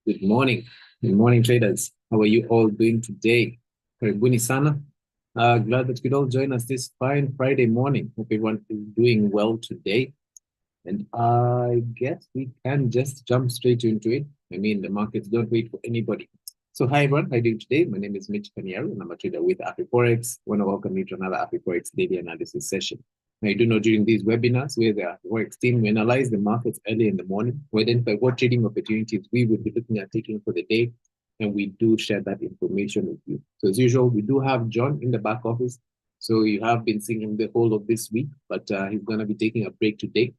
Good morning. Good morning, traders. How are you all doing today? Karibuni sana. Glad that you could all join us this fine Friday morning. Hope everyone is doing well today. And I guess we can just jump straight into it. I mean, the markets don't wait for anybody. So hi everyone, how are you doing today? My name is Mitch Paniero and I'm a trader with Afriforex. I want to welcome you to another Afriforex daily analysis session. Now, you do know during these webinars where the Afriforex team, we analyze the markets early in the morning, we identify what trading opportunities we would be looking at taking for the day, and we do share that information with you. So as usual, we do have John in the back office. So you have been seeing him the whole of this week, but he's going to be taking a break today.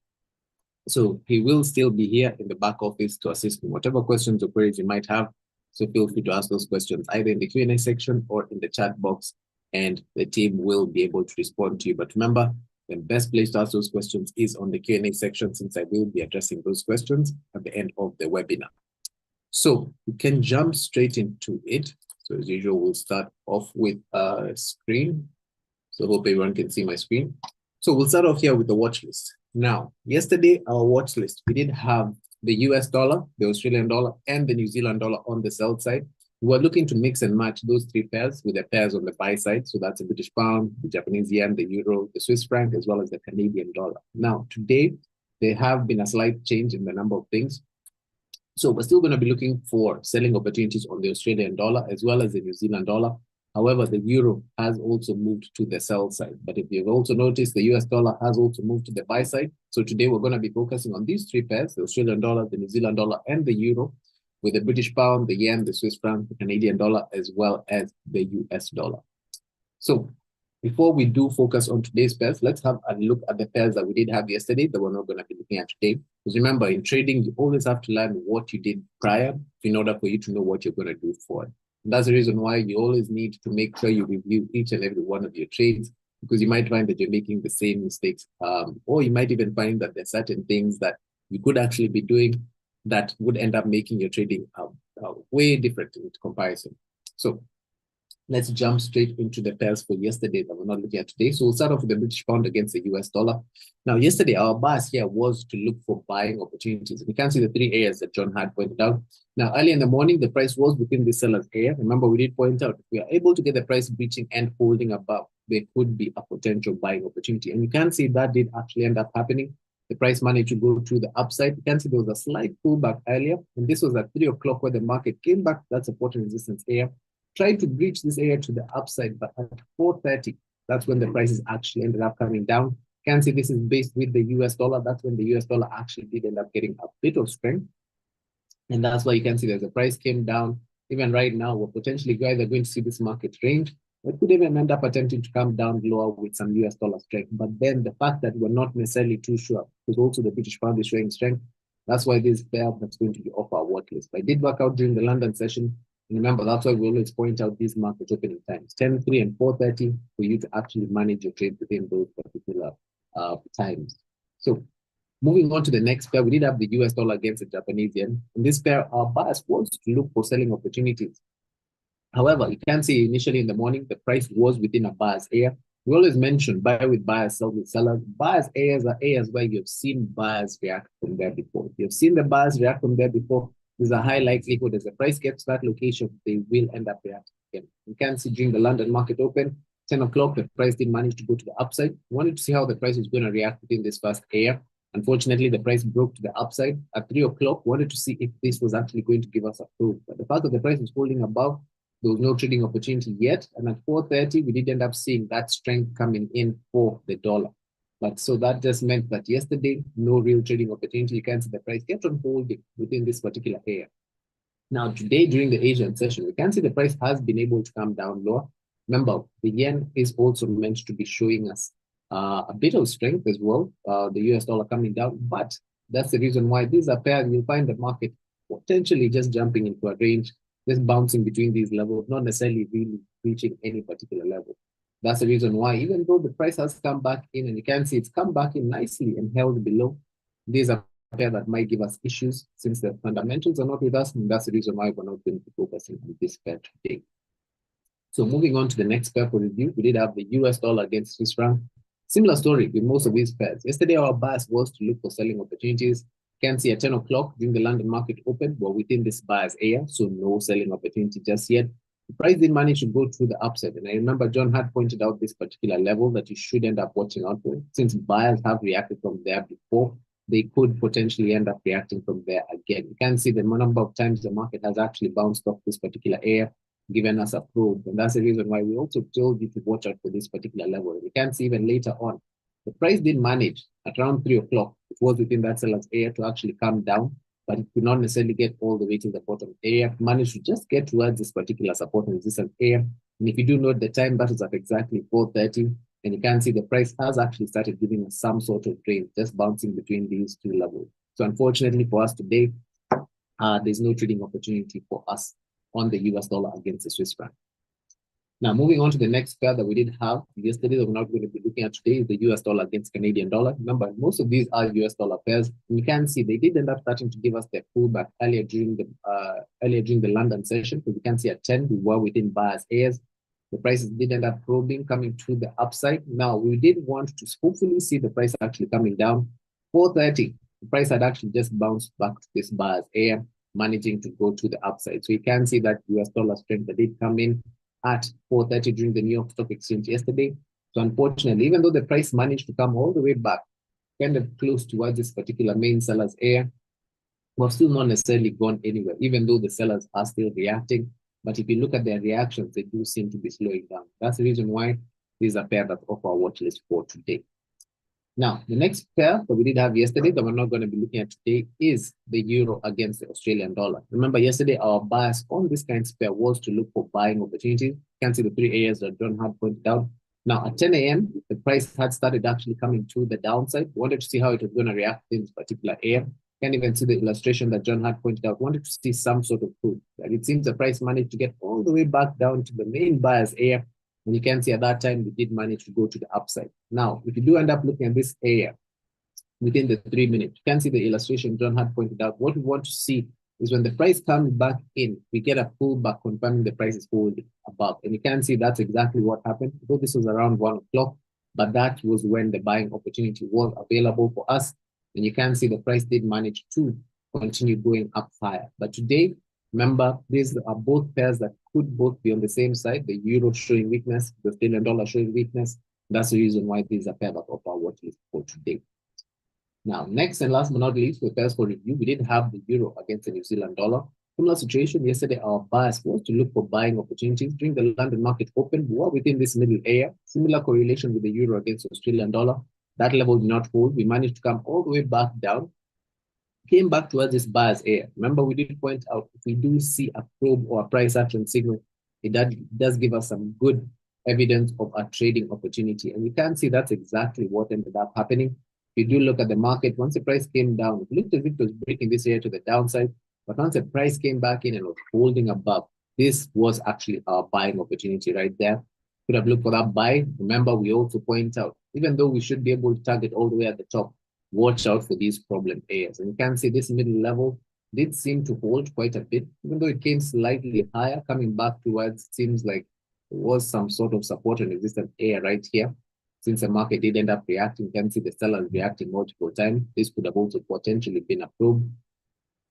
So he will still be here in the back office to assist in whatever questions or queries you might have. So feel free to ask those questions either in the Q&A section or in the chat box, and the team will be able to respond to you. But remember, the best place to ask those questions is on the Q&A section, since I will be addressing those questions at the end of the webinar. So we can jump straight into it. So as usual, we'll start off with a screen. So hope everyone can see my screen. So we'll start off here with the watch list. Now, yesterday, our watch list, we did have the US dollar, the Australian dollar, and the New Zealand dollar on the sell side. We were looking to mix and match those three pairs with the pairs on the buy side. So that's the British pound, the Japanese yen, the euro, the Swiss franc, as well as the Canadian dollar. Now, today, there have been a slight change in the number of things. So we're still going to be looking for selling opportunities on the Australian dollar as well as the New Zealand dollar. However, the euro has also moved to the sell side. But if you've also noticed, the US dollar has also moved to the buy side. So today we're going to be focusing on these three pairs, the Australian dollar, the New Zealand dollar, and the euro, with the British pound, the yen, the Swiss franc, the Canadian dollar, as well as the US dollar. So before we do focus on today's pairs, let's have a look at the pairs that we did have yesterday that we're not going to be looking at today. Because remember, in trading, you always have to learn what you did prior in order for you to know what you're going to do forward. And that's the reason why you always need to make sure you review each and every one of your trades, because you might find that you're making the same mistakes. Or you might even find that there's certain things that you could actually be doing that would end up making your trading way different in comparison. So let's jump straight into the pairs for yesterday that we're not looking at today. So we'll start off with the British pound against the US dollar. Now, yesterday, our bias here was to look for buying opportunities. You can see the three areas that John had pointed out. Now, early in the morning, the price was within the seller's area. Remember, we did point out, if we are able to get the price breaching and holding above, there could be a potential buying opportunity. And you can see that did actually end up happening. The price managed to go to the upside. You can see there was a slight pullback earlier, and this was at 3 o'clock where the market came back to that support and resistance area, tried to breach this area to the upside, but at 4:30, that's when the prices actually ended up coming down. You can see this is based with the US dollar. That's when the US dollar actually did end up getting a bit of strength. And that's why you can see that the price came down. Even right now, we're potentially either going to see this market range, or it could even end up attempting to come down lower with some US dollar strength. But then the fact that we're not necessarily too sure, because also the British pound is showing strength, that's why this pair that's going to be off our watch list. But I did work out during the London session. And remember, that's why we always point out these market opening times, 10, 3, and 4:30, for you to actually manage your trade within those particular times. So moving on to the next pair, we did have the US dollar against the Japanese yen. In this pair, our bias was to look for selling opportunities. However, you can see initially in the morning, the price was within a bias area. We always mention buy with buyers, sell with sellers. Bias areas are areas where you've seen buyers react from there before. If you've seen the buyers react from there before, there's a high likelihood as the price gets to that location, they will end up reacting again. You can see during the London market open, 10 o'clock, the price did manage to go to the upside. We wanted to see how the price was going to react within this first area. Unfortunately, the price broke to the upside. At 3 o'clock, we wanted to see if this was actually going to give us a proof. But the fact that the price was holding above, there was no trading opportunity yet. And at 4:30, we did end up seeing that strength coming in for the dollar. But so that just meant that yesterday, no real trading opportunity. You can see the price kept on holding within this particular area. Now, today, during the Asian session, we can see the price has been able to come down lower. Remember, the yen is also meant to be showing us a bit of strength as well, the US dollar coming down. But that's the reason why these are pairs. You'll find the market potentially just jumping into a range, just bouncing between these levels, not necessarily really reaching any particular level. That's the reason why, even though the price has come back in, and you can see it's come back in nicely and held below, these are pairs that might give us issues since the fundamentals are not with us, and that's the reason why we're not going to be focusing on this pair today. So moving on to the next pair for review, we did have the US dollar against Swiss franc. Similar story with most of these pairs. Yesterday, our bias was to look for selling opportunities. You can see at 10 o'clock during the London market open, we're within this buyer's area, so no selling opportunity just yet. The price did manage to go through the upside. And I remember John had pointed out this particular level that you should end up watching out for. Since buyers have reacted from there before, they could potentially end up reacting from there again. You can see the number of times the market has actually bounced off this particular area, given us a probe. And that's the reason why we also told you to watch out for this particular level. You can see even later on, the price did manage at around 3 o'clock. It was within that seller's area to actually come down, but it could not necessarily get all the way to the bottom area. It managed to just get towards this particular support and resistance area. And if you do note the time, that was at exactly 4:30. And you can see the price has actually started giving us some sort of range, just bouncing between these two levels. So unfortunately for us today, there's no trading opportunity for us on the US dollar against the Swiss franc. Now, moving on to the next pair that we did have yesterday that we're not going to be looking at today is the US dollar against Canadian dollar. Remember, most of these are US dollar pairs. And you can see they did end up starting to give us their pullback earlier during the London session. So you can see at 10, we were within buyers' areas. The prices did end up probing, coming to the upside. Now, we did want to hopefully see the price actually coming down. 4:30, the price had actually just bounced back to this buyer's area, managing to go to the upside. So you can see that US dollar strength that did come in at 4:30 during the New York Stock Exchange yesterday. So unfortunately, even though the price managed to come all the way back, kind of close towards this particular main seller's area, we're still not necessarily gone anywhere, even though the sellers are still reacting. But if you look at their reactions, they do seem to be slowing down. That's the reason why these are pairs that's off our watch list for today. Now, the next pair that we did have yesterday that we're not going to be looking at today is the euro against the Australian dollar. Remember, yesterday our bias on this kind of pair was to look for buying opportunities. You can see the three areas that John had pointed out. Now, at 10 a.m., the price had started actually coming to the downside. We wanted to see how it was going to react in this particular area. You can even see the illustration that John had pointed out. We wanted to see some sort of proof. Like it seems the price managed to get all the way back down to the main buyer's area. And you can see at that time, we did manage to go to the upside. Now, if you do end up looking at this area within the 3 minutes, you can see the illustration John had pointed out. What we want to see is when the price comes back in, we get a pullback confirming the price is holding above. And you can see that's exactly what happened. Though this was around 1 o'clock, but that was when the buying opportunity was available for us. And you can see the price did manage to continue going up higher. But today, remember, these are both pairs that could both be on the same side, the euro showing weakness, the Australian dollar showing weakness. That's the reason why these are pairs that off our watch list for today. Now, next and last but not least, for pairs for review, we did have the euro against the New Zealand dollar. Similar situation yesterday, our bias was to look for buying opportunities. During the London market open, we were within this middle area. Similar correlation with the euro against the Australian dollar. That level did not hold. We managed to come all the way back down, came back towards this buyer's area. Remember, we did point out if we do see a probe or a price action signal, it does give us some good evidence of a trading opportunity. And you can see that's exactly what ended up happening. If you do look at the market, once the price came down, it looked as if it was breaking this area to the downside. But once the price came back in and was holding above, this was actually our buying opportunity right there. Could have looked for that buy. Remember, we also point out, even though we should be able to target all the way at the top, watch out for these problem areas. And you can see this middle level did seem to hold quite a bit, even though it came slightly higher, coming back towards, seems like there was some sort of support and resistance area right here. Since the market did end up reacting, you can see the sellers reacting multiple times. This could have also potentially been a probe.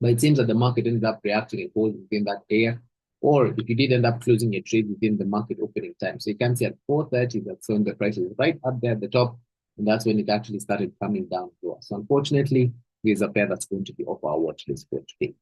But it seems that the market ended up reacting and holding within that area. Or if you did end up closing a trade within the market opening time. So you can see at 4:30, that's when the price is right up there at the top. And that's when it actually started coming down to us. So unfortunately, there's a pair that's going to be off our watch list for today.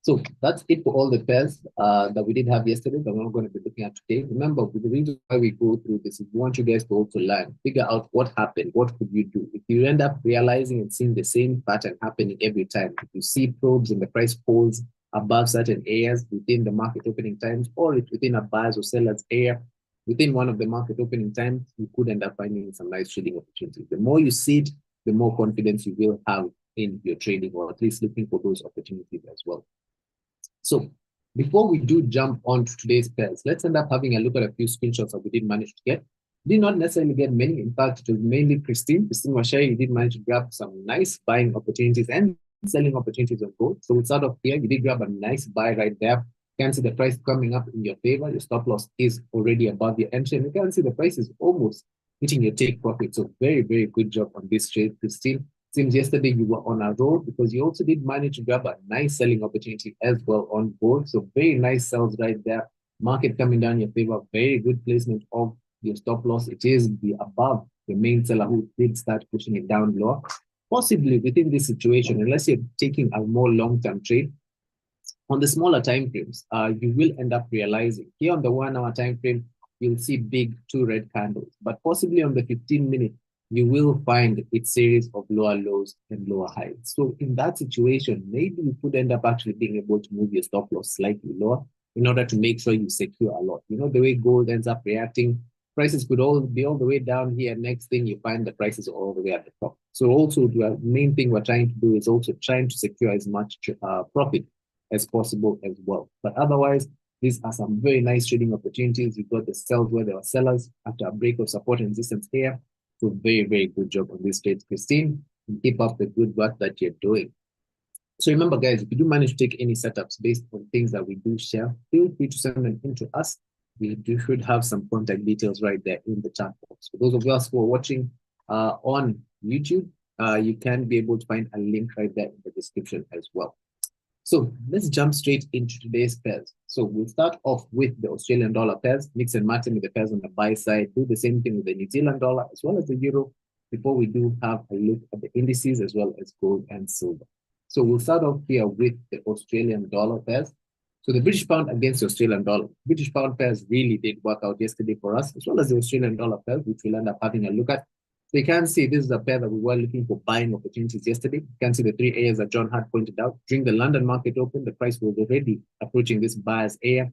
So that's it for all the pairs that we did have yesterday that we're not going to be looking at today. Remember, the reason why we go through this is we want you guys to also learn, figure out what happened, what could you do. If you end up realizing and seeing the same pattern happening every time, if you see probes and the price holds above certain areas within the market opening times, or if within a buyer's or seller's area, within one of the market opening times, you could end up finding some nice trading opportunities. The more you see it, the more confidence you will have in your trading, or at least looking for those opportunities as well. So before we do jump on to today's pairs, let's end up having a look at a few screenshots that we did manage to get. Did not necessarily get many. In fact, it was mainly Christine Washai. Did manage to grab some nice buying opportunities and selling opportunities on gold. So it's out of here. You did grab a nice buy right there. You can see the price coming up in your favor. Your stop loss is already above your entry. And you can see the price is almost hitting your take profit. So very, very good job on this trade, Christine. Seems yesterday you were on a roll because you also did manage to grab a nice selling opportunity as well on board. So very nice sells right there. Market coming down in your favor. Very good placement of your stop loss. It is the above the main seller who did start pushing it down lower. Possibly within this situation, unless you're taking a more long-term trade, on the smaller time frames, you will end up realizing here on the 1 hour time frame, you'll see big two red candles, but possibly on the 15-minute, you will find its series of lower lows and lower highs. So in that situation, maybe you could end up actually being able to move your stop loss slightly lower in order to make sure you secure a lot. You know, the way gold ends up reacting, prices could all be all the way down here. Next thing you find the prices are all the way at the top. So also the main thing we're trying to do is also trying to secure as much profit as possible as well. But otherwise, these are some very nice trading opportunities. You've got the sells where there were sellers after a break of support and resistance here. So very, very good job on this trade, Christine. And keep up the good work that you're doing. So remember, guys, if you do manage to take any setups based on things that we do share, feel free to send them into us. We should have some contact details right there in the chat box. For those of us who are watching on YouTube, you can be able to find a link right there in the description as well. So let's jump straight into today's pairs. So we'll start off with the Australian dollar pairs, mix and match with the pairs on the buy side, do the same thing with the New Zealand dollar as well as the euro before we do have a look at the indices as well as gold and silver. So we'll start off here with the Australian dollar pairs. So the British pound against the Australian dollar. British pound pairs really did work out yesterday for us, as well as the Australian dollar pairs, which we'll end up having a look at. So you can see this is a pair that we were looking for buying opportunities yesterday. You can see the three areas that John had pointed out. During the London market open, the price was already approaching this buyer's area.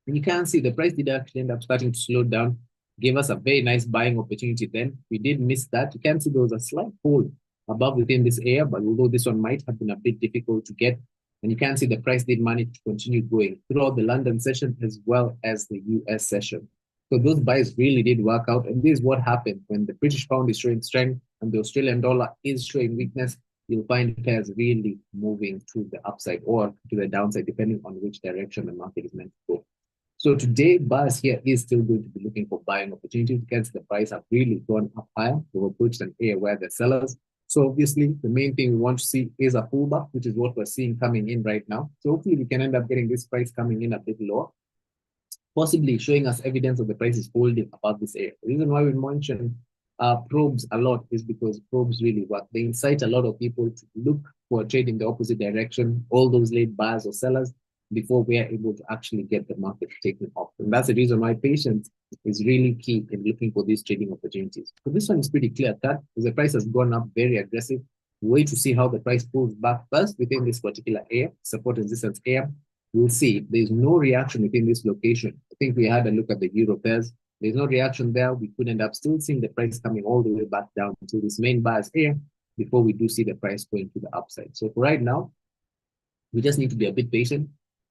And you can see the price did actually end up starting to slow down, gave us a very nice buying opportunity then. We did miss that. You can see there was a slight hold above within this area, but although this one might have been a bit difficult to get, and you can see the price did manage to continue going throughout the London session as well as the US session. So those buys really did work out. And this is what happened when the British pound is showing strength and the Australian dollar is showing weakness. You'll find pairs really moving to the upside or to the downside, depending on which direction the market is meant to go. So today, buyers here is still going to be looking for buying opportunities because the price have really gone up higher. They were pushed an area where the sellers. So obviously, the main thing we want to see is a pullback, which is what we're seeing coming in right now. So hopefully we can end up getting this price coming in a bit lower, possibly showing us evidence of the price is holding above this area. The reason why we mention probes a lot is because probes really work. They incite a lot of people to look for a trade in the opposite direction, all those late buyers or sellers, before we are able to actually get the market taken off. And that's the reason why patience is really key in looking for these trading opportunities. So this one is pretty clear cut because the price has gone up very aggressive. Wait to see how the price pulls back first within this particular area, support and resistance area. We'll see if there's no reaction within this location. I think we had a look at the euro pairs. There's no reaction there. We could end up still seeing the price coming all the way back down to this main buyer's area before we do see the price going to the upside. So for right now, we just need to be a bit patient.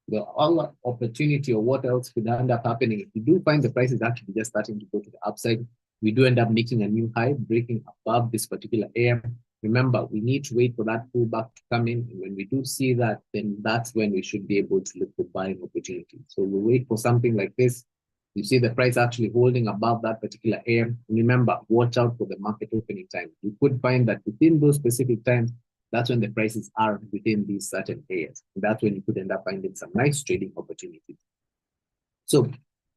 The other opportunity or what else could end up happening, if you do find the price is actually just starting to go to the upside, we do end up making a new high, breaking above this particular area. Remember, we need to wait for that pullback to come in. And when we do see that, then that's when we should be able to look for buying opportunities. So we'll wait for something like this. You see the price actually holding above that particular area. And remember, watch out for the market opening time. You could find that within those specific times, that's when the prices are within these certain areas. And that's when you could end up finding some nice trading opportunities. So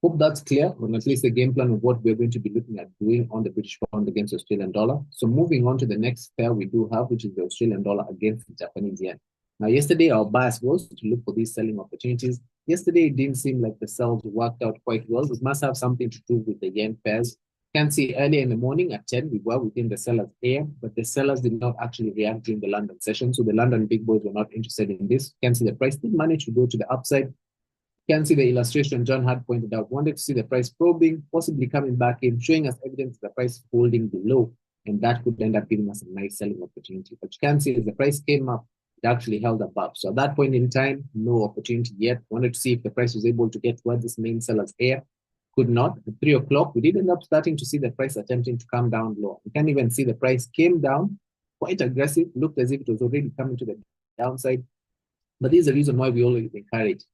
hope that's clear on at least the game plan of what we're going to be looking at doing on the British pound against the Australian dollar. So moving on to the next pair we do have, which is the Australian dollar against the Japanese yen. Now, yesterday, our bias was to look for these selling opportunities. Yesterday, it didn't seem like the sells worked out quite well. This must have something to do with the yen pairs. You can see earlier in the morning at 10, we were within the sellers' area, but the sellers did not actually react during the London session. So the London big boys were not interested in this. You can see the price did manage to go to the upside. You can see the illustration John had pointed out, wanted to see the price probing, possibly coming back in, showing us evidence of the price holding below, and that could end up giving us a nice selling opportunity. But you can see as the price came up, it actually held above. So at that point in time, no opportunity yet. Wanted to see if the price was able to get towards this main seller's area. Could not. At 3 o'clock, we did end up starting to see the price attempting to come down low. You can even see the price came down quite aggressive, looked as if it was already coming to the downside. But this is the reason why we always encourage,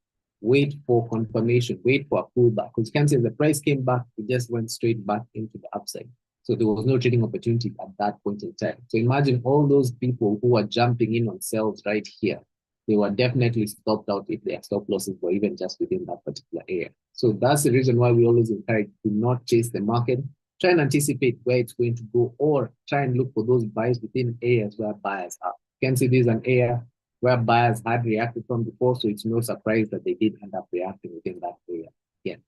wait for confirmation, wait for a pullback. Because you can see as the price came back, it just went straight back into the upside. So there was no trading opportunity at that point in time. So imagine all those people who are jumping in on sales right here. They were definitely stopped out if their stop losses were even just within that particular area. So that's the reason why we always encourage to not chase the market. Try and anticipate where it's going to go, or try and look for those buys within areas where buyers are. You can see this is an area where buyers had reacted from before, so it's no surprise that they did end up reacting within that area again.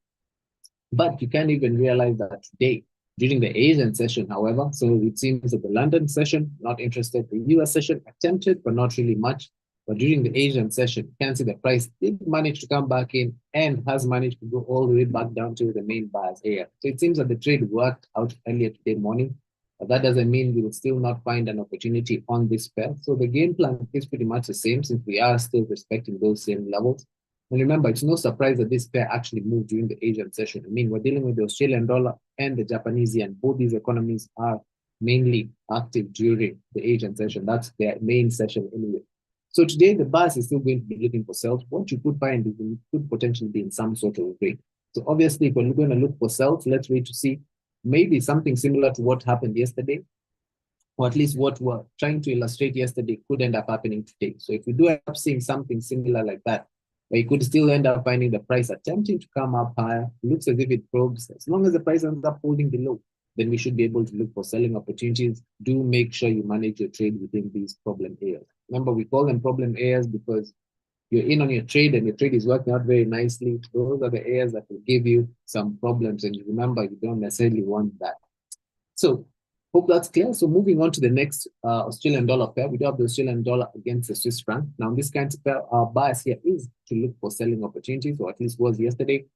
But you can't even realize that today, during the Asian session, however, so it seems that the London session, not interested, the US session attempted, but not really much. But during the Asian session, you can see the price did manage to come back in and has managed to go all the way back down to the main buyer's area. So it seems that the trade worked out earlier today morning, but that doesn't mean we will still not find an opportunity on this pair. So the game plan is pretty much the same since we are still respecting those same levels. And remember, it's no surprise that this pair actually moved during the Asian session. I mean, we're dealing with the Australian dollar and the Japanese yen. Both these economies are mainly active during the Asian session. That's their main session anyway. So today, the buyers is still going to be looking for sales. What you could find is you could potentially be in some sort of break. So obviously, if we're going to look for sales, let's wait to see maybe something similar to what happened yesterday, or at least what we're trying to illustrate yesterday could end up happening today. So if we do end up seeing something similar like that, but you could still end up finding the price attempting to come up higher, looks as if it probes. As long as the price ends up holding below, then we should be able to look for selling opportunities. Do make sure you manage your trade within these problem areas. Remember, we call them problem areas because you're in on your trade and your trade is working out very nicely. Those are the areas that will give you some problems. And you remember, you don't necessarily want that. So hope that's clear. So moving on to the next Australian dollar pair, we do have the Australian dollar against the Swiss franc. Now, in this kind of pair, our bias here is to look for selling opportunities, or at least was yesterday.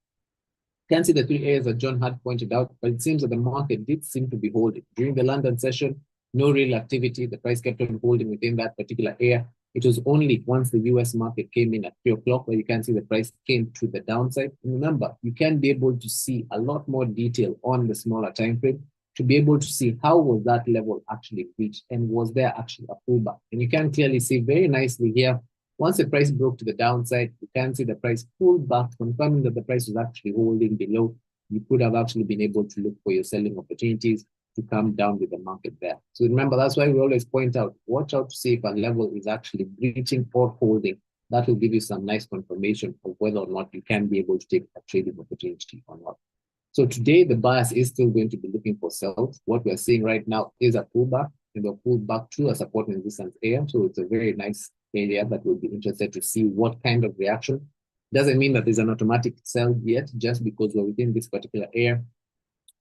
Can see the three areas that John had pointed out, but it seems that the market did seem to be holding. During the London session, no real activity. The price kept on holding within that particular area. It was only once the US market came in at 3 o'clock where you can see the price came to the downside. And remember, you can be able to see a lot more detail on the smaller time frame to be able to see how was that level actually reached and was there actually a pullback. And you can clearly see very nicely here, once the price broke to the downside, you can see the price pulled back, confirming that the price was actually holding below. You could have actually been able to look for your selling opportunities to come down with the market there. So remember, that's why we always point out, watch out to see if a level is actually breaching or holding. That will give you some nice confirmation of whether or not you can be able to take a trading opportunity or not. So today, the bias is still going to be looking for sales. What we're seeing right now is a pullback, and we're pulled back to a support and resistance area. So it's a very nice area that we'll be interested to see what kind of reaction. Doesn't mean that there's an automatic sell yet, just because we're within this particular area.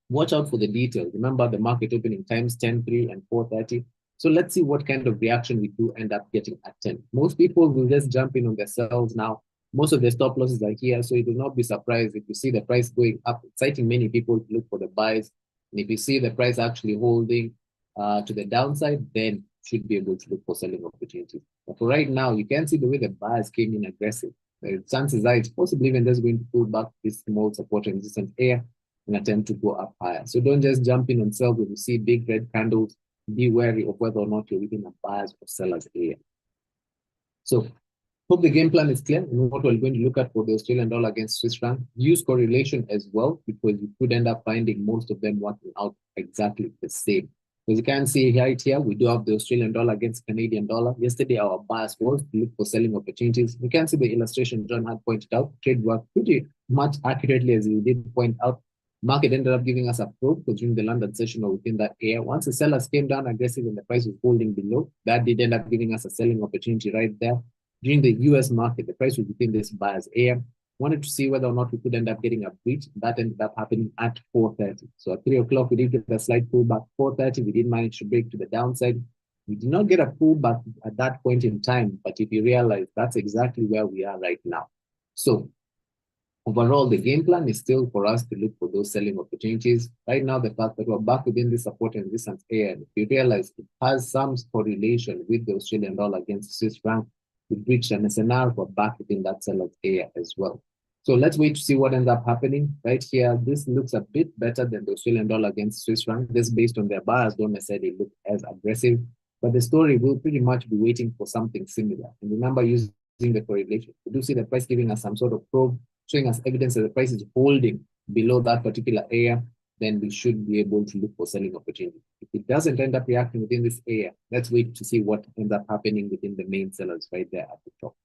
Watch out for the details. Remember the market opening times 10, 3, and 4:30. So let's see what kind of reaction we do end up getting at 10. Most people will just jump in on their sells now. Most of the stop losses are here, so you will not be surprised if you see the price going up, exciting many people to look for the buys. And if you see the price actually holding to the downside, then you should be able to look for selling opportunities. But for right now, you can see the way the buyers came in aggressive. The chances are it's possibly even just going to pull back this small support and resistance area and attempt to go up higher. So don't just jump in on sell when you see big red candles. Be wary of whether or not you're within a buyer's or seller's area. So hope the game plan is clear and what we're going to look at for the Australian dollar against Swiss franc. Use correlation as well, because you could end up finding most of them working out exactly the same. As you can see right here, we do have the Australian dollar against Canadian dollar. Yesterday, our bias was to look for selling opportunities. You can see the illustration John had pointed out. Trade worked pretty much accurately as he did point out. Market ended up giving us a probe because during the London session or within that area, once the sellers came down aggressive and the price was holding below, that did end up giving us a selling opportunity right there. During the US market, the price was within this buyer's area. Wanted to see whether or not we could end up getting a breach. That ended up happening at 4:30. So at 3 o'clock, we did get a slight pullback. 4:30, we did manage to break to the downside. We did not get a pullback at that point in time, but if you realize, that's exactly where we are right now. So overall, the game plan is still for us to look for those selling opportunities. Right now, the fact that we're back within the support and resistance area, if you realize it has some correlation with the Australian dollar against the Swiss franc, we breached an SNR, we're back within that seller's area as well. So let's wait to see what ends up happening. Right here, this looks a bit better than the Australian dollar against Swiss franc. This based on their buyers don't necessarily look as aggressive, but the story will pretty much be waiting for something similar. And remember, using the correlation, we do see the price giving us some sort of probe, showing us evidence that the price is holding below that particular area. then we should be able to look for selling opportunities. If it doesn't end up reacting within this area, let's wait to see what ends up happening within the main sellers right there at the top.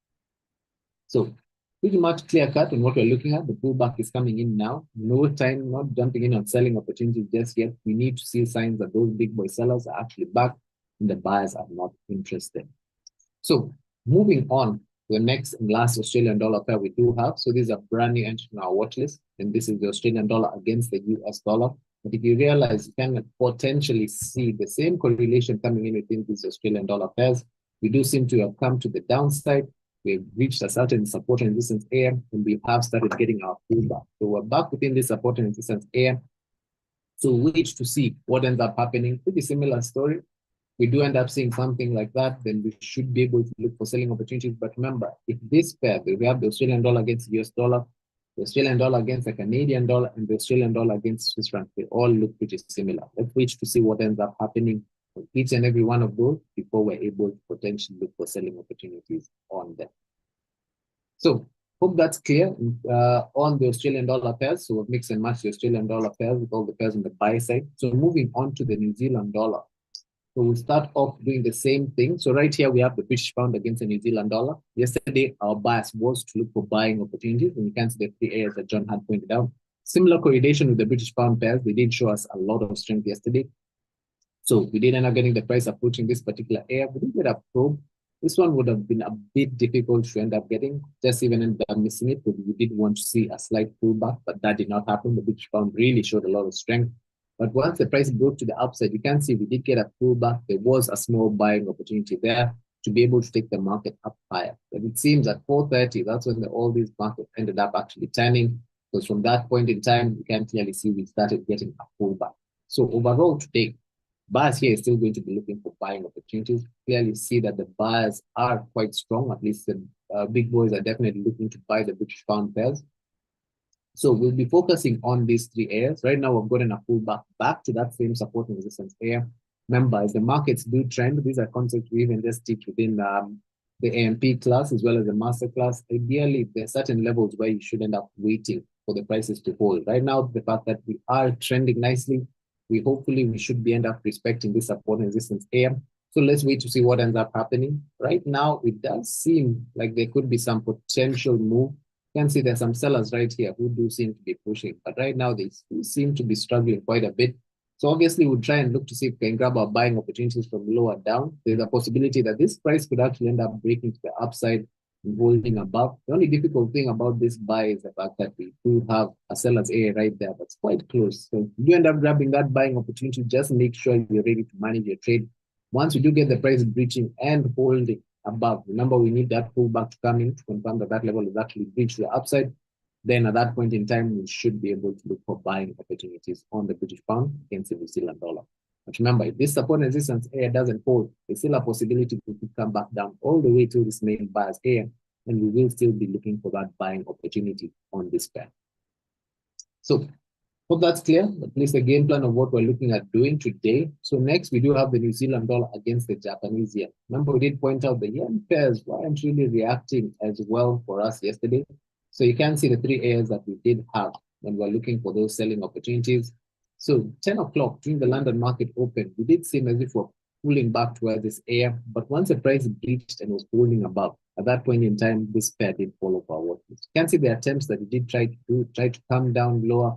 So pretty much clear cut on what we're looking at. The pullback is coming in now. No time, not jumping in on selling opportunities just yet. We need to see signs that those big boy sellers are actually back and the buyers are not interested. So moving on to the next and last Australian dollar pair we do have. So this is a brand new entry on our watch list, and this is the Australian dollar against the US dollar. But if you realize, you can potentially see the same correlation coming in within these Australian dollar pairs. We do seem to have come to the downside. We've reached a certain support and resistance area, and we have started getting our pullback. So we're back within this support and resistance area. So wait to see what ends up happening. Pretty similar story. We do end up seeing something like that, then we should be able to look for selling opportunities. But remember, if this pair, we have the Australian dollar against the US dollar, the Australian dollar against the Canadian dollar, and the Australian dollar against Swiss franc, they all look pretty similar. Let's wait to see what ends up happening on each and every one of those before we're able to potentially look for selling opportunities on them. So hope that's clear on the Australian dollar pairs. So we've mixed and matched the Australian dollar pairs with all the pairs on the buy side. So moving on to the New Zealand dollar. So we'll start off doing the same thing. So right here, we have the British pound against the New Zealand dollar. Yesterday, our bias was to look for buying opportunities, and you can see the three areas that John had pointed out. Similar correlation with the British pound pairs. They did show us a lot of strength yesterday. So we did end up getting the price approaching this particular area. We did get a probe. This one would have been a bit difficult to end up getting, just even ended up missing it, because we did want to see a slight pullback, but that did not happen. The British pound really showed a lot of strength. But once the price broke to the upside, you can see we did get a pullback. There was a small buying opportunity there to be able to take the market up higher. But it seems at 4:30, that's when all these markets ended up actually turning. Because from that point in time, you can clearly see we started getting a pullback. So overall today, buyers here is still going to be looking for buying opportunities. Clearly see that the buyers are quite strong. At least the big boys are definitely looking to buy the British pound pairs. So we'll be focusing on these three areas. Right now, we've gotten a pullback back to that same support and resistance area. Remember, as the markets do trend, these are concepts we even just teach within the AMP class as well as the master class. Ideally, there are certain levels where you should end up waiting for the prices to hold. Right now, the fact that we are trending nicely, we should be end up respecting this support and resistance area. So let's wait to see what ends up happening. Right now, it does seem like there could be some potential move. You can see there's some sellers right here who do seem to be pushing, but right now they seem to be struggling quite a bit. So obviously we'll try and look to see if we can grab our buying opportunities from lower down. There's a possibility that this price could actually end up breaking to the upside and holding above. The only difficult thing about this buy is the fact that we do have a seller's area right there, but it's quite close. So if you end up grabbing that buying opportunity, just make sure you're ready to manage your trade. Once you do get the price breaching and holding above, remember we need that pullback to come in to confirm that that level is actually breached to the upside. Then at that point in time, we should be able to look for buying opportunities on the British pound against the New Zealand dollar. But remember, if this support and resistance area doesn't hold, there's still a possibility to come back down all the way to this main buyer's area, and we will still be looking for that buying opportunity on this pair. So hope that's clear, at least the game plan of what we're looking at doing today. So next, we do have the New Zealand dollar against the Japanese yen. Remember, we did point out the yen pairs weren't really reacting as well for us yesterday. So you can see the three areas that we did have when we're looking for those selling opportunities. So 10 o'clock during the London market open, we did seem as if we're pulling back towards this area. But once the price breached and was holding above, at that point in time, this pair did fall off our watch list. You can see the attempts that we did try to come down lower.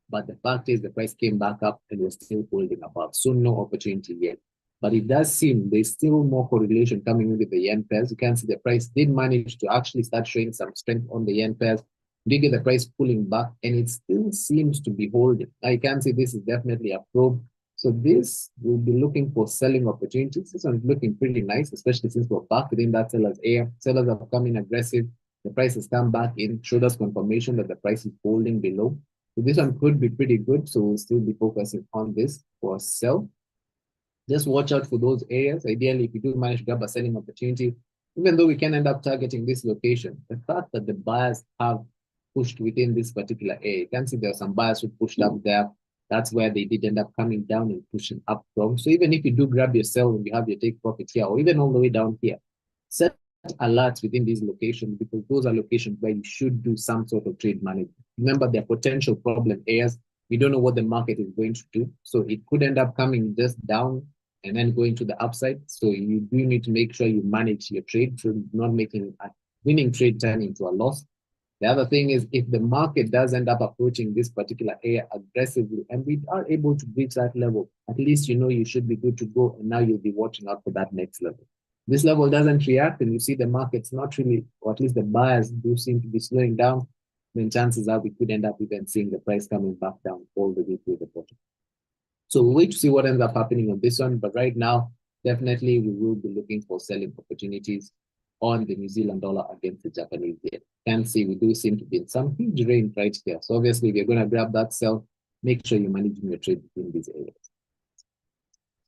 But the fact is the price came back up and was still holding above. So no opportunity yet. But it does seem there's still more correlation coming in with the yen pairs. You can see the price did manage to actually start showing some strength on the yen pairs. You get the price pulling back and it still seems to be holding. Now you can see this is definitely a probe. So this will be looking for selling opportunities. This one's looking pretty nice, especially since we're back within that seller's area. Sellers have come in aggressive. The price has come back in, showed us confirmation that the price is holding below. So this one could be pretty good. So we'll still be focusing on this for a sell. Just watch out for those areas. Ideally, if you do manage to grab a selling opportunity, even though we can end up targeting this location, the fact that the buyers have pushed within this particular area, you can see there are some buyers who pushed up there. That's where they did end up coming down and pushing up from. So even if you do grab your sell and you have your take profit here, or even all the way down here, set alerts within these locations because those are locations where you should do some sort of trade management. Remember, there are potential problem areas. We don't know what the market is going to do. So it could end up coming just down and then going to the upside. So you do need to make sure you manage your trade, so not making a winning trade turn into a loss. The other thing is, if the market does end up approaching this particular area aggressively and we are able to reach that level, at least you know you should be good to go. And now you'll be watching out for that next level. This level doesn't react and you see the market's not really, or at least the buyers do seem to be slowing down, then chances are we could end up even seeing the price coming back down all the way to the bottom. So we'll wait to see what ends up happening on this one. But right now, definitely we will be looking for selling opportunities on the New Zealand dollar against the Japanese yen. Can see we do seem to be in some huge range right here. So obviously, if you're going to grab that sell, make sure you're managing your trade between these areas.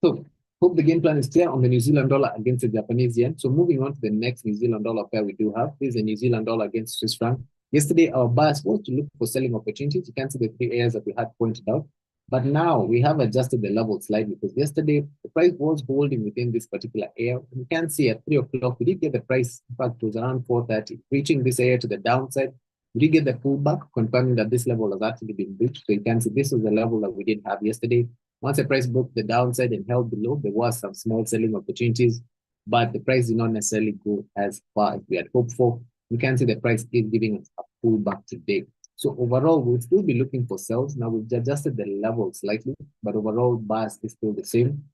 So hope the game plan is clear on the New Zealand dollar against the Japanese yen. So moving on to the next New Zealand dollar pair we do have. This is the New Zealand dollar against Swiss franc. Yesterday, our bias was to look for selling opportunities. You can see the three areas that we had pointed out. But now we have adjusted the level slightly because yesterday the price was holding within this particular area. You can see at 3 o'clock, we did get the price, in fact, it was around 4:30, reaching this area to the downside. We did get the pullback, confirming that this level has actually been breached. So you can see this is the level that we did have yesterday. Once the price broke the downside and held below, there was some small selling opportunities, but the price did not necessarily go as far as we had hoped for. You can see the price is giving us a pullback today. So overall, we'll still be looking for sells. Now we've adjusted the level slightly, but overall bias is still the same.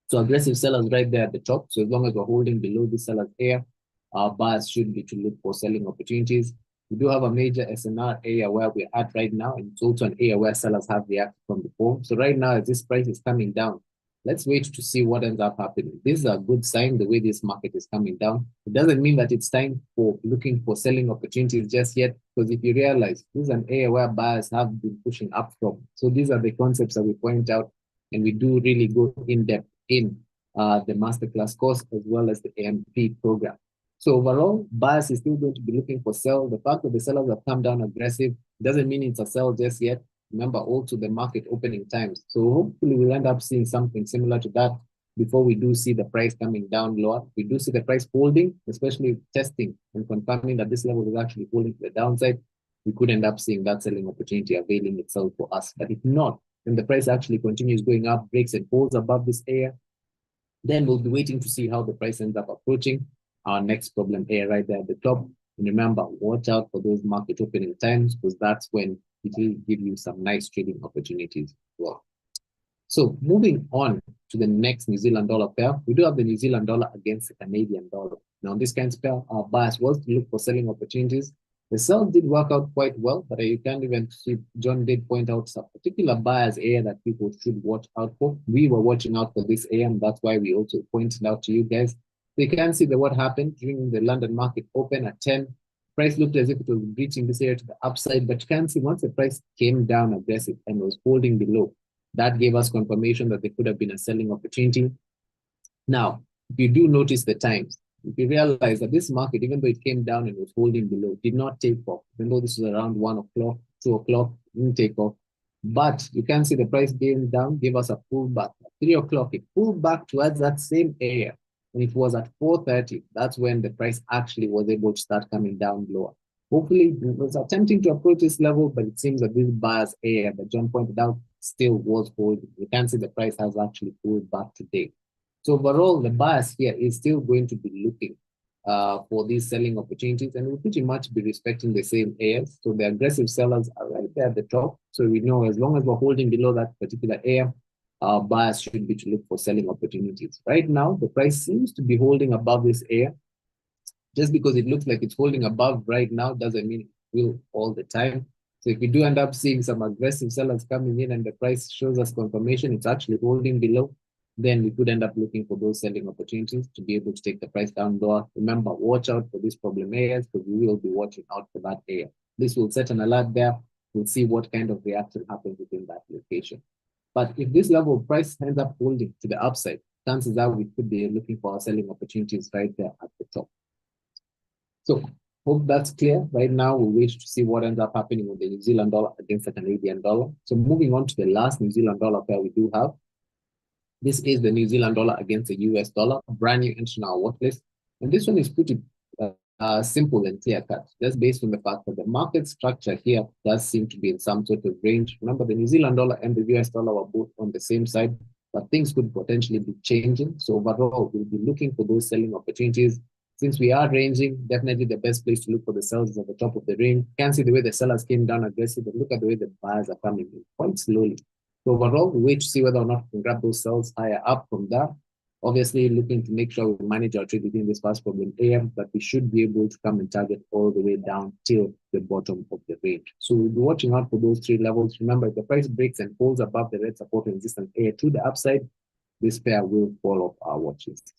So aggressive sellers right there at the top. So as long as we're holding below the seller's area, our bias should be to look for selling opportunities. We do have a major SNR area where we're at right now, and it's also an area where sellers have reacted from before. So right now, as this price is coming down, let's wait to see what ends up happening. This is a good sign, the way this market is coming down. It doesn't mean that it's time for looking for selling opportunities just yet, because if you realize this is an area where buyers have been pushing up from. So these are the concepts that we point out, and we do really go in depth in the masterclass course as well as the AMP program. So overall, buyers is still going to be looking for sell. The fact that the sellers have come down aggressive doesn't mean it's a sell just yet. Remember also the market opening times. So hopefully we'll end up seeing something similar to that before we do see the price coming down lower. We do see the price holding, especially testing and confirming that this level is actually holding to the downside. We could end up seeing that selling opportunity availing itself for us. But if not, then the price actually continues going up, breaks and holds above this area, then we'll be waiting to see how the price ends up approaching our next problem area right there at the top. And remember, watch out for those market opening times, because that's when it will give you some nice trading opportunities as well. So moving on to the next New Zealand dollar pair, we do have the New Zealand dollar against the Canadian dollar. Now, in this kind of pair, our bias was to look for selling opportunities. The sell did work out quite well, but you can't even see, John did point out some particular buyers area that people should watch out for. We were watching out for this area, and that's why we also pointed out to you guys. So you can see that what happened during the London market open at 10, price looked as if it was breaching this area to the upside, but you can see once the price came down aggressive and was holding below, that gave us confirmation that there could have been a selling opportunity. Now, if you do notice the times, if you realize that this market, even though it came down and was holding below, did not take off. Even though this was around 1 o'clock, 2 o'clock, didn't take off. But you can see the price came down, gave us a pullback. At 3 o'clock, it pulled back towards that same area. And it was at 4:30. That's when the price actually was able to start coming down lower. Hopefully, it was attempting to approach this level, but it seems that this buyer's area that John pointed out still was holding. You can see the price has actually pulled back today. So overall, the bias here is still going to be looking for these selling opportunities, and we'll pretty much be respecting the same areas. So the aggressive sellers are right there at the top. So we know as long as we're holding below that particular area, our bias should be to look for selling opportunities. Right now, the price seems to be holding above this area. Just because it looks like it's holding above right now doesn't mean it will all the time. So if we do end up seeing some aggressive sellers coming in and the price shows us confirmation it's actually holding below, then we could end up looking for those selling opportunities to be able to take the price down lower. Remember, watch out for these problem areas, because we will be watching out for that area. This will set an alert there. We'll see what kind of reaction happens within that location. But if this level of price ends up holding to the upside, chances are we could be looking for our selling opportunities right there at the top. So hope that's clear. Right now, we'll wait to see what ends up happening with the New Zealand dollar against the Canadian dollar. So moving on to the last New Zealand dollar pair we do have. This is the New Zealand dollar against the US dollar, brand new international watch list. And this one is pretty simple and clear cut, just based on the fact that the market structure here does seem to be in some sort of range. Remember, the New Zealand dollar and the US dollar were both on the same side, but things could potentially be changing. So overall, we'll be looking for those selling opportunities. Since we are ranging, definitely the best place to look for the sellers is at the top of the range. You can see the way the sellers came down aggressive, but look at the way the buyers are coming in quite slowly. So overall, we wait to see whether or not we can grab those sells higher up from there. Obviously, looking to make sure we manage our trade within this fast problem area, but we should be able to come and target all the way down till the bottom of the range. So we'll be watching out for those three levels. Remember, if the price breaks and falls above the red support and resistance area to the upside, this pair will fall off our watch list.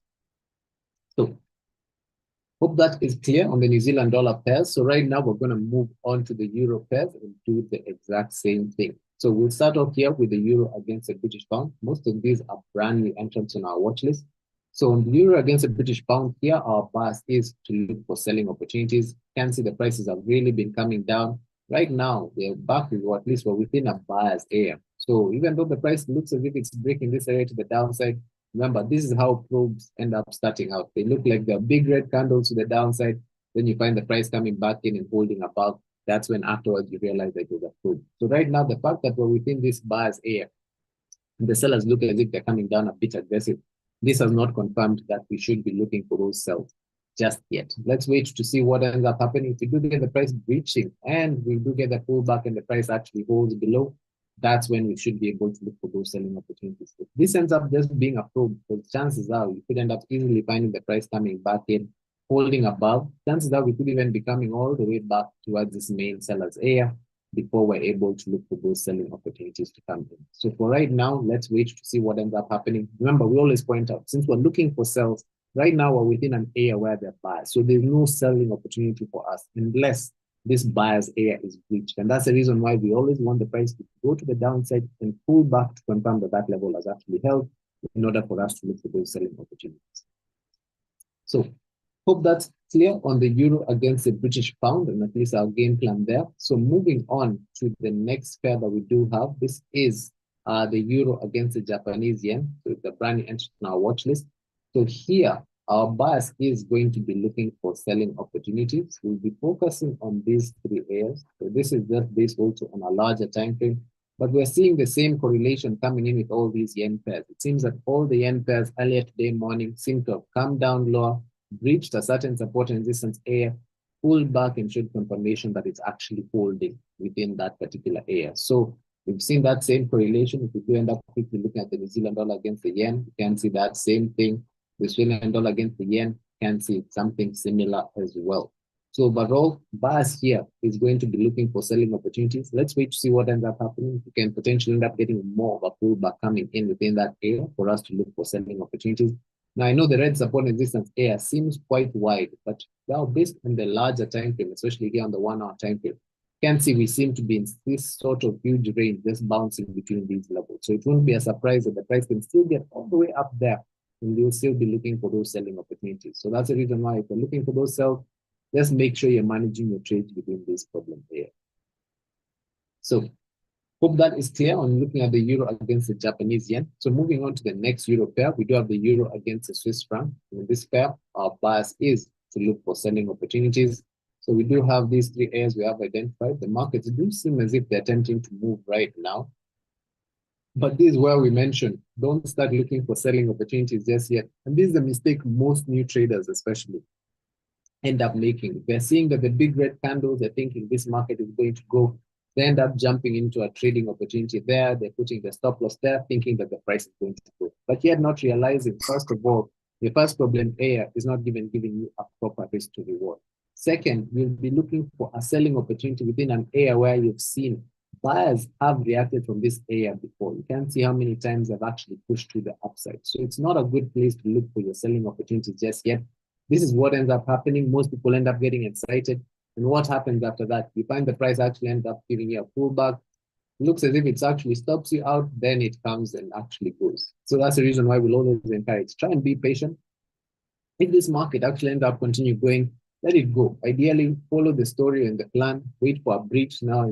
So hope that is clear on the New Zealand dollar pairs. So right now we're going to move on to the euro pairs and do the exact same thing. So we'll start off here with the euro against the British pound. Most of these are brand new entrants on our watch list. So on the euro against the British pound, here our bias is to look for selling opportunities. You can see the prices have really been coming down. Right now, they're back to, or at least we're within a buyer's area. So even though the price looks as if it's breaking this area to the downside, remember, this is how probes end up starting out. They look like they're big red candles to the downside. Then you find the price coming back in and holding above. That's when afterwards you realize that there's a probe. So right now, the fact that we're within this buyer's area, the sellers look as if they're coming down a bit aggressive. This has not confirmed that we should be looking for those sells just yet. Let's wait to see what ends up happening. If we do get the price breaching and we do get the pullback and the price actually holds below, that's when we should be able to look for those selling opportunities. If this ends up just being a probe, because chances are we could end up easily finding the price coming back in, holding above. Chances are we could even be coming all the way back towards this main seller's area before we're able to look for those selling opportunities to come in. So for right now, let's wait to see what ends up happening. Remember, we always point out, since we're looking for sells, right now we're within an area where they're buyers. So there's no selling opportunity for us unless this buyer's area is breached. And that's the reason why we always want the price to go to the downside and pull back to confirm that that level has actually held in order for us to look for those selling opportunities. So hope that's clear on the euro against the British pound and at least our game plan there. So moving on to the next pair that we do have, this is the euro against the Japanese yen. So it's the brand new entry on our watch list. So here, our bias is going to be looking for selling opportunities. We'll be focusing on these three areas. So this is just based also on a larger time frame, but we're seeing the same correlation coming in with all these yen pairs. It seems that all the yen pairs earlier today morning seem to have come down lower, breached a certain support and resistance area, pulled back and showed confirmation that it's actually holding within that particular area. So we've seen that same correlation. If we do end up quickly looking at the New Zealand dollar against the yen, you can see that same thing. The Australian dollar against the yen, you can see something similar as well. So overall, bias here is going to be looking for selling opportunities. Let's wait to see what ends up happening. We can potentially end up getting more of a pullback coming in within that area for us to look for selling opportunities. Now, I know the red support and resistance area seems quite wide, but now based on the larger time frame, especially here on the 1 hour time frame, you can see we seem to be in this sort of huge range, just bouncing between these levels. So it won't be a surprise that the price can still get all the way up there, and you'll still be looking for those selling opportunities. So that's the reason why if you're looking for those sells, just make sure you're managing your trades within this problem area. So hope that is clear on looking at the euro against the Japanese yen. So moving on to the next euro pair, we do have the euro against the Swiss franc. In this pair, our bias is to look for selling opportunities. So we do have these three areas we have identified. The markets do seem as if they're attempting to move right now. But this is where we mentioned, don't start looking for selling opportunities just yet. And this is the mistake most new traders especially end up making. They're seeing that the big red candles, they're thinking this market is going to go. They end up jumping into a trading opportunity there. They're putting the stop loss there, thinking that the price is going to go. But yet not realizing, first of all, the first problem area is not even giving you a proper risk to reward. Second, you'll be looking for a selling opportunity within an area where you've seen buyers have reacted from this area before. You can see how many times they've actually pushed to the upside. So it's not a good place to look for your selling opportunities just yet. This is what ends up happening. Most people end up getting excited. And what happens after that? You find the price actually ends up giving you a pullback. It looks as if it actually stops you out, then it comes and actually goes. So that's the reason why we'll always encourage. Try and be patient. If this market actually ends up continue going, let it go. Ideally, follow the story and the plan. Wait for a breach now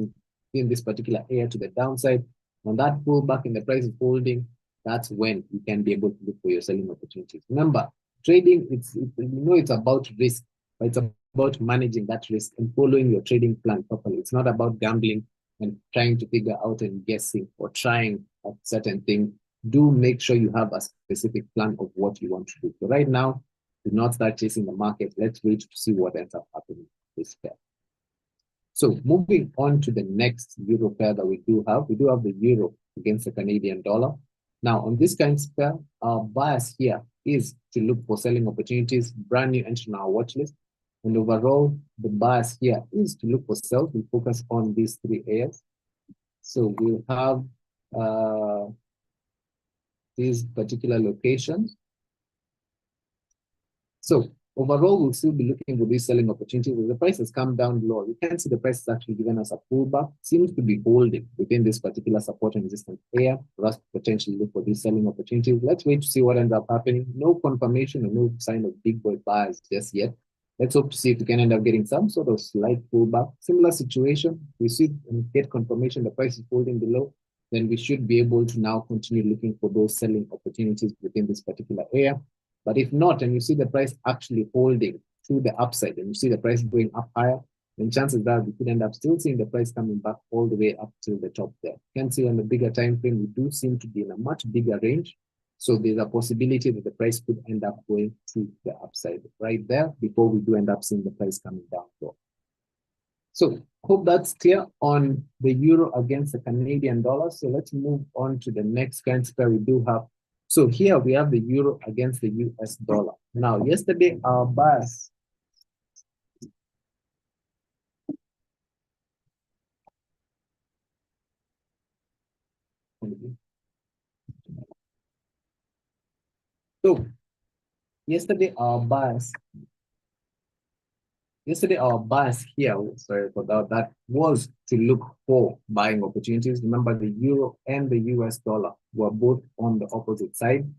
in this particular area to the downside. When that pullback and the price is holding, that's when you can be able to look for your selling opportunities. Remember, trading, it's about risk, but it's about managing that risk and following your trading plan properly. It's not about gambling and trying to figure out and guessing or trying a certain thing. Do make sure you have a specific plan of what you want to do. So right now, do not start chasing the market. Let's wait to see what ends up happening this pair. So moving on to the next euro pair that we do have the euro against the Canadian dollar. Now on this kind of pair, our bias here is to look for selling opportunities, brand new entry on our watch list. And overall, the bias here is to look for sales. We focus on these three areas. So we'll have these particular locations. So overall, we'll still be looking for these selling opportunities. As the price has come down low, you can see the price has actually given us a pullback. Seems to be holding within this particular support and resistance area for us to potentially look for these selling opportunities. Let's wait to see what ends up happening. No confirmation or no sign of big boy buyers just yet. Let's hope to see if we can end up getting some sort of slight pullback. Similar situation, we see and get confirmation the price is holding below, then we should be able to now continue looking for those selling opportunities within this particular area. But if not, and you see the price actually holding to the upside, and you see the price going up higher, then chances are we could end up still seeing the price coming back all the way up to the top there. You can see on the bigger time frame, we do seem to be in a much bigger range. So there's a possibility that the price could end up going to the upside right there before we do end up seeing the price coming down low. So hope that's clear on the euro against the Canadian dollar. So let's move on to the next currency pair we do have. So here we have the euro against the US dollar. Now, yesterday, our bias so yesterday our bias here, sorry for that was to look for buying opportunities. Remember, the euro and the US dollar were both on the opposite side.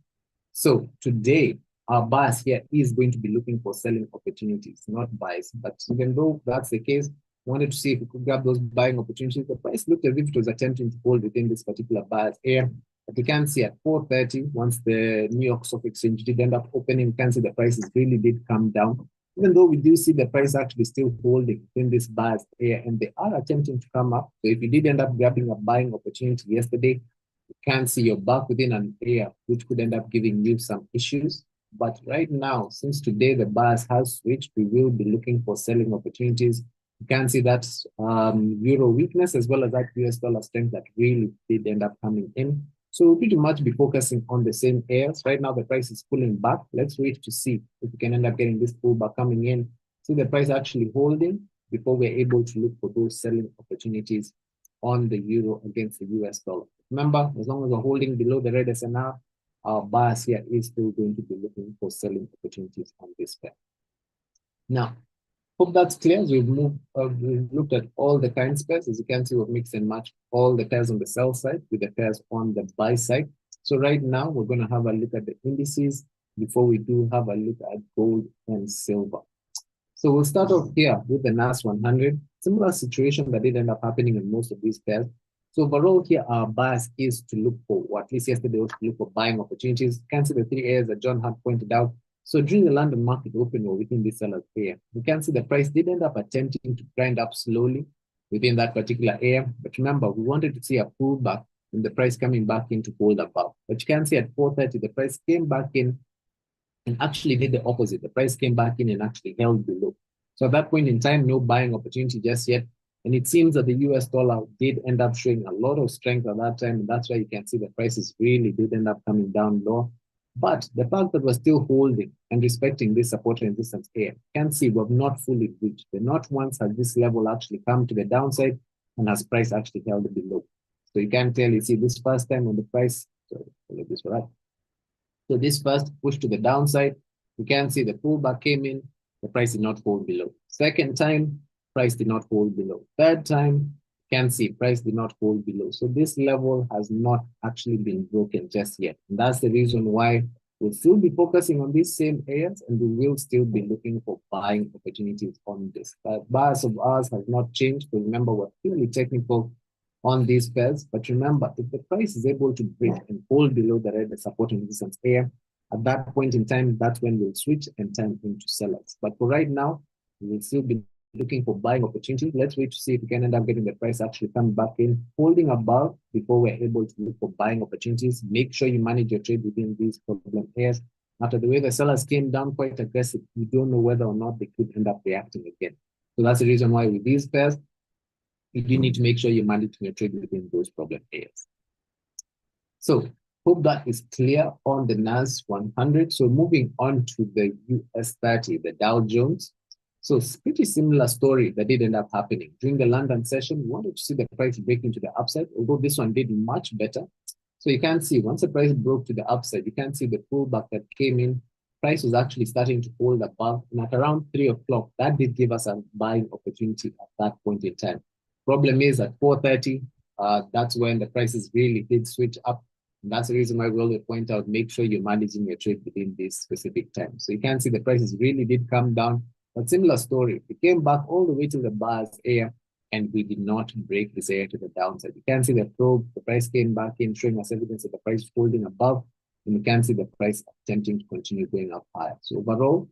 So today, our bias here is going to be looking for selling opportunities, not buys. But even though that's the case, wanted to see if we could grab those buying opportunities. The price looked as if it was attempting to hold within this particular bias area. But you can see at 4:30, once the New York Stock Exchange did end up opening, you can see the prices really did come down. Even though we do see the price actually still holding in this bias area, and they are attempting to come up. So if you did end up grabbing a buying opportunity yesterday, you can see you're back within an area which could end up giving you some issues. But right now, since today the bias has switched, we will be looking for selling opportunities. You can see that euro weakness as well as that US dollar strength that really did end up coming in. So we'll pretty much be focusing on the same areas. Right now, the price is pulling back. Let's wait to see if we can end up getting this pullback coming in. See the price actually holding before we're able to look for those selling opportunities on the euro against the US dollar. Remember, as long as we're holding below the red SNR, our bias here is still going to be looking for selling opportunities on this pair. Now, hope that's clear. We've looked at all the kind pairs. As you can see, we've mixed and matched all the pairs on the sell side with the pairs on the buy side. So right now, we're going to have a look at the indices before we do have a look at gold and silver. So we'll start off here with the NAS 100. Similar situation that did end up happening in most of these pairs. So overall here, our bias is to look for, or at least yesterday was to look for buying opportunities. You can see the three areas that John had pointed out. So during the London market open or within this seller's area, you can see the price did end up attempting to grind up slowly within that particular area. But remember, we wanted to see a pullback and the price coming back in to hold above. But you can see at 4:30, the price came back in and actually did the opposite. The price came back in and actually held below. So at that point in time, no buying opportunity just yet. And it seems that the US dollar did end up showing a lot of strength at that time. And that's why you can see the prices really did end up coming down low. But the fact that we're still holding and respecting this support and resistance area, you can see we've not fully breached. The not once has this level actually come to the downside and has price actually held below. So you can clearly see this first time when the price, sorry, this right. So this first push to the downside, you can see the pullback came in, the price did not hold below. Second time, price did not hold below. Third time, you can see price did not hold below. So this level has not actually been broken just yet. And that's the reason why we'll still be focusing on these same areas and we will still be looking for buying opportunities on this. The bias of ours has not changed. So remember, we're purely technical on these pairs. But remember, if the price is able to break and hold below the red support and resistance area, at that point in time, that's when we'll switch and turn into sellers. But for right now, We will still be looking for buying opportunities. Let's wait to see if we can end up getting the price actually come back in, holding above before we're able to look for buying opportunities. Make sure you manage your trade within these problem areas. After the way the sellers came down quite aggressive, you don't know whether or not they could end up reacting again. So that's the reason why with these pairs, you do need to make sure you're managing your trade within those problem areas. So hope that is clear on the NAS 100. So moving on to the US 30, the Dow Jones. So it's pretty similar story that did end up happening. During the London session, we wanted to see the price breaking to the upside, although this one did much better. So you can see once the price broke to the upside, you can see the pullback that came in. Price was actually starting to hold above. And at around 3 o'clock, that did give us a buying opportunity at that point in time. Problem is at 4:30, that's when the prices really did switch up. And that's the reason why we always point out, make sure you're managing your trade within this specific time. So you can see the prices really did come down, but similar story. We came back all the way to the bars area, and we did not break this area to the downside. You can see the probe, the price came back in, showing us evidence that the price is holding above, and you can see the price attempting to continue going up higher. So overall,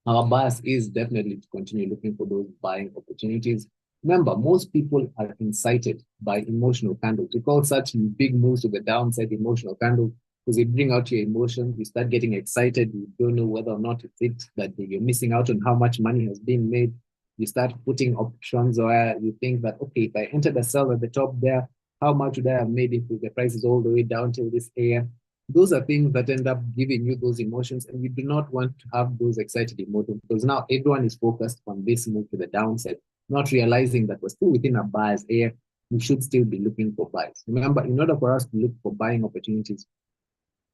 our bias is definitely to continue looking for those buying opportunities. Remember, most people are incited by emotional candles. We call such big moves to the downside emotional candles because they bring out your emotions. You start getting excited. You don't know whether or not it's it that you're missing out on how much money has been made. You start putting options where you think that, okay, if I enter the sell at the top there, how much would I have made if the price is all the way down till this area? Those are things that end up giving you those emotions, and you do not want to have those excited emotions because now everyone is focused on this move to the downside, not realizing that we're still within a buyer's area. We should still be looking for buys. Remember, in order for us to look for buying opportunities,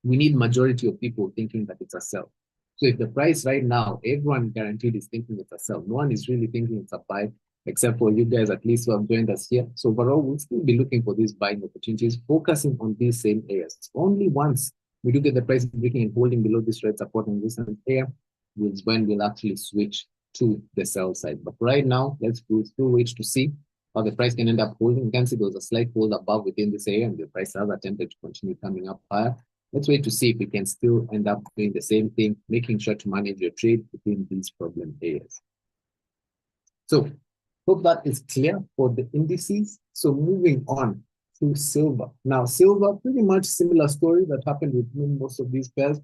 we need majority of people thinking that it's a sell. So if the price right now, everyone guaranteed is thinking it's a sell. No one is really thinking it's a buy, except for you guys at least who have joined us here. So overall, we'll still be looking for these buying opportunities, focusing on these same areas. Only once we do get the price breaking and holding below this red support and resistance area, is when we'll actually switch to the sell side. But right now, let's still wait to see how the price can end up holding. You can see there was a slight hold above within this area, and the price has attempted to continue coming up higher. Let's wait to see if we can still end up doing the same thing, making sure to manage your trade within these problem areas. So hope that is clear for the indices. So moving on to silver. Now, silver, pretty much similar story that happened with most of these pairs.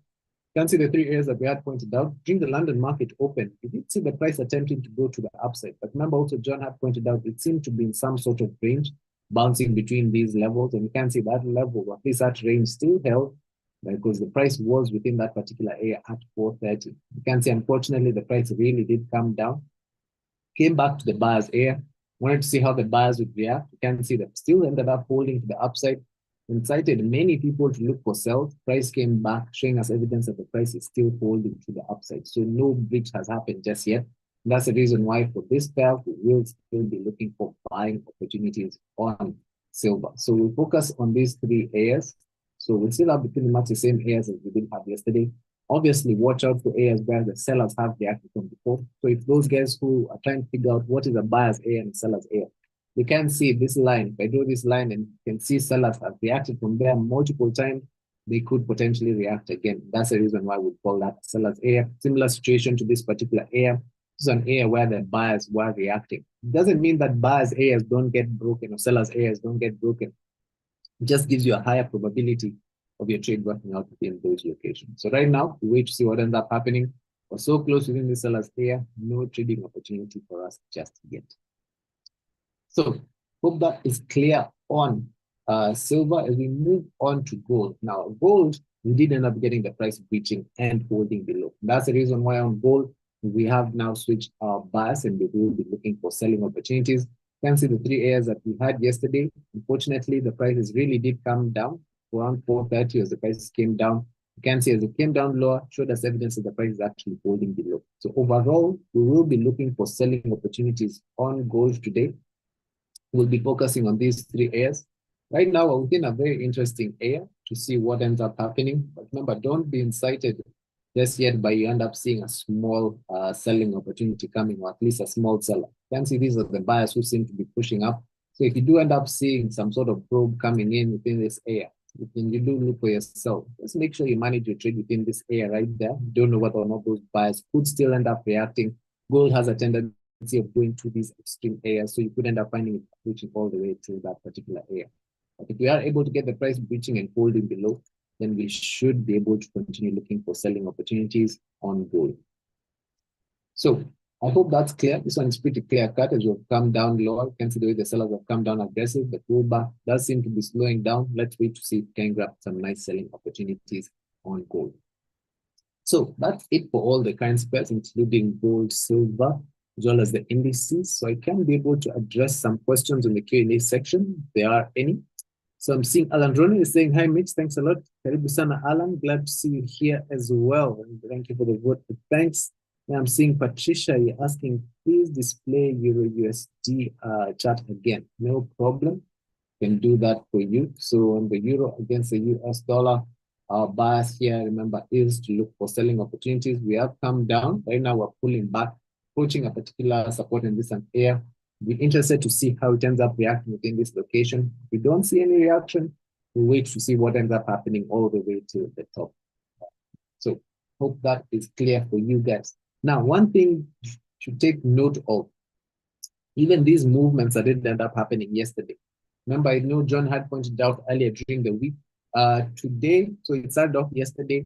You can see the three areas that we had pointed out. During the London market open, we did see the price attempting to go to the upside. But remember also, John had pointed out, it seemed to be in some sort of range, bouncing between these levels. And you can see that level, at least that range still held, because the price was within that particular area at 4:30. You can see, unfortunately, the price really did come down, came back to the buyer's area, wanted to see how the buyers would react. You can see that still ended up holding to the upside, incited many people to look for sells. Price came back, showing us evidence that the price is still holding to the upside. So no breach has happened just yet. And that's the reason why for this pair, we will still be looking for buying opportunities on silver. So we'll focus on these three areas. So we'll still have pretty much the same areas as we did have yesterday. Obviously, watch out for areas where the sellers have reacted from before. So if those guys who are trying to figure out what is a buyer's area and a seller's area, you can see this line. If I draw this line and you can see sellers have reacted from there multiple times, they could potentially react again. That's the reason why we call that seller's area. Similar situation to this particular area. This is an area where the buyers were reacting. It doesn't mean that buyers' areas don't get broken or sellers' areas don't get broken. It just gives you a higher probability of your trade working out within those locations. So right now, we wait to see what ends up happening. We're so close within the seller's area, no trading opportunity for us just yet. So hope that is clear on silver as we move on to gold. Now, gold, we did end up getting the price breaching and holding below. That's the reason why on gold, we have now switched our bias and we will be looking for selling opportunities. You can see the three areas that we had yesterday. Unfortunately, the prices really did come down around 4:30 as the prices came down. You can see as it came down lower, showed us evidence that the price is actually holding below. So overall, we will be looking for selling opportunities on gold today. We'll be focusing on these three areas. Right now, we're within a very interesting area to see what ends up happening. But remember, don't be incited just yet by you end up seeing a small selling opportunity coming, or at least a small seller. You can see these are the buyers who seem to be pushing up. So if you do end up seeing some sort of probe coming in within this area, you do look for yourself. Just make sure you manage your trade within this area right there. You don't know whether or not those buyers could still end up reacting. gold has a tendency of going to these extreme areas, so you could end up finding it reaching all the way to that particular area. But if we are able to get the price breaching and holding below, then we should be able to continue looking for selling opportunities on gold. So I hope that's clear. This one is pretty clear cut as we've come down lower. You can see the way the sellers have come down aggressive. The pullback does seem to be slowing down. Let's wait to see if we can grab some nice selling opportunities on gold. So that's it for all the currency pairs, including gold, silver, as well as the indices. So I can be able to address some questions in the Q&A section, if there are any. So I'm seeing Alan Ronnie is saying, hi, Mitch, thanks a lot. Karibu sana, Alan. Glad to see you here as well. And thank you for the vote. Thanks. And I'm seeing Patricia, you're asking, please display Euro USD chart again. No problem. Can do that for you. So on the euro against the US dollar, our bias here, remember, is to look for selling opportunities. We have come down. Right now, we're pulling back, approaching a particular support in this area. We're interested to see how it ends up reacting within this location. If we don't see any reaction, we wait to see what ends up happening all the way to the top. So hope that is clear for you guys. Now, one thing to take note of, even these movements that did end up happening yesterday. Remember, I know John had pointed out earlier during the week. Today, so it started off yesterday,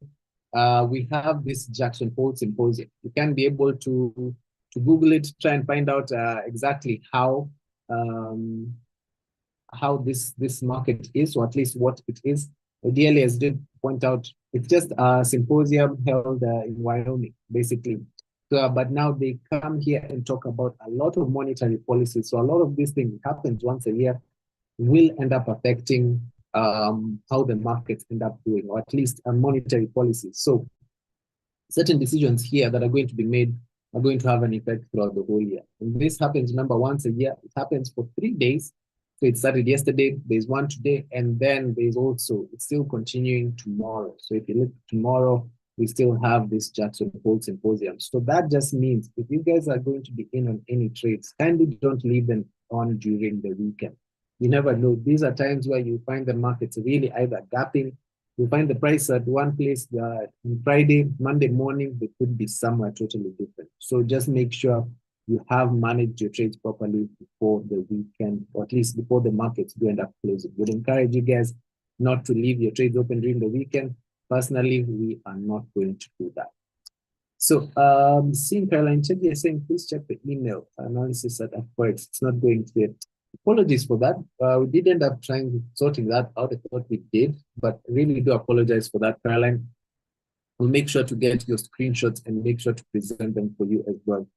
we have this Jackson Hole Symposium. You can be able to Google it, try and find out exactly how this market is, or at least what it is. Ideally, as did point out, it's just a symposium held in Wyoming, basically. So, but now they come here and talk about a lot of monetary policies. So a lot of these things happens once a year, will end up affecting how the markets end up doing, or at least monetary policies. So certain decisions here that are going to be made are going to have an effect throughout the whole year. And this happens, remember, once a year. It happens for 3 days. So it started yesterday, there's one today, and then there's also, it's still continuing tomorrow. So if you look tomorrow, we still have this Jackson Hole Symposium. So that just means if you guys are going to be in on any trades, kindly don't leave them on during the weekend. You never know. These are times where you find the markets really either gapping. You find the price at one place on Friday, Monday morning, they could be somewhere totally different. So just make sure you have managed your trades properly before the weekend, or at least before the markets do end up closing. Would encourage you guys not to leave your trades open during the weekend. Personally, we are not going to do that. So seeing Caroline Chedi is saying, please check the email analysis at Afriforex. It's not going clear. Apologies for that. We did end up sorting that out. I thought we did, but really do apologize for that, Caroline. We'll make sure to get your screenshots and make sure to present them for you as well.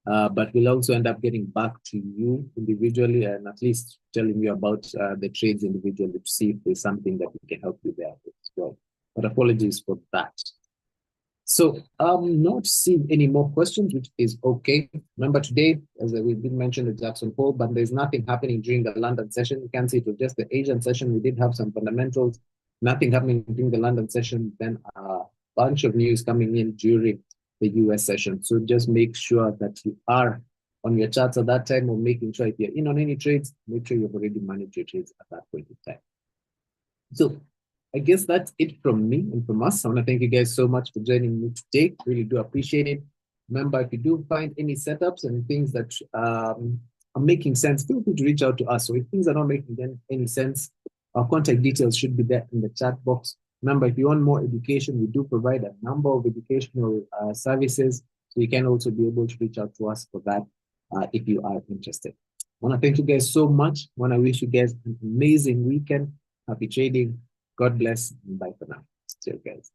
But we'll also end up getting back to you individually and at least telling you about the trades individually to see if there's something that we can help you there as well. But apologies for that. So I'm not seeing any more questions, which is okay. Remember today, as we did mention the Jackson Hole, but there's nothing happening during the London session. You can see it was just the Asian session. We did have some fundamentals, nothing happening during the London session, then a bunch of news coming in during the US session. So just make sure that you are on your charts at that time, or making sure if you're in on any trades, make sure you've already managed your trades at that point in time. So I guess that's it from me and from us. I want to thank you guys so much for joining me today. Really do appreciate it. Remember, if you do find any setups and things that are making sense, feel free to reach out to us. So if things are not making any sense, our contact details should be there in the chat box. Remember, if you want more education, we do provide a number of educational services. So you can also be able to reach out to us for that if you are interested. I want to thank you guys so much. I want to wish you guys an amazing weekend. Happy trading. God bless, and bye for now. See you guys.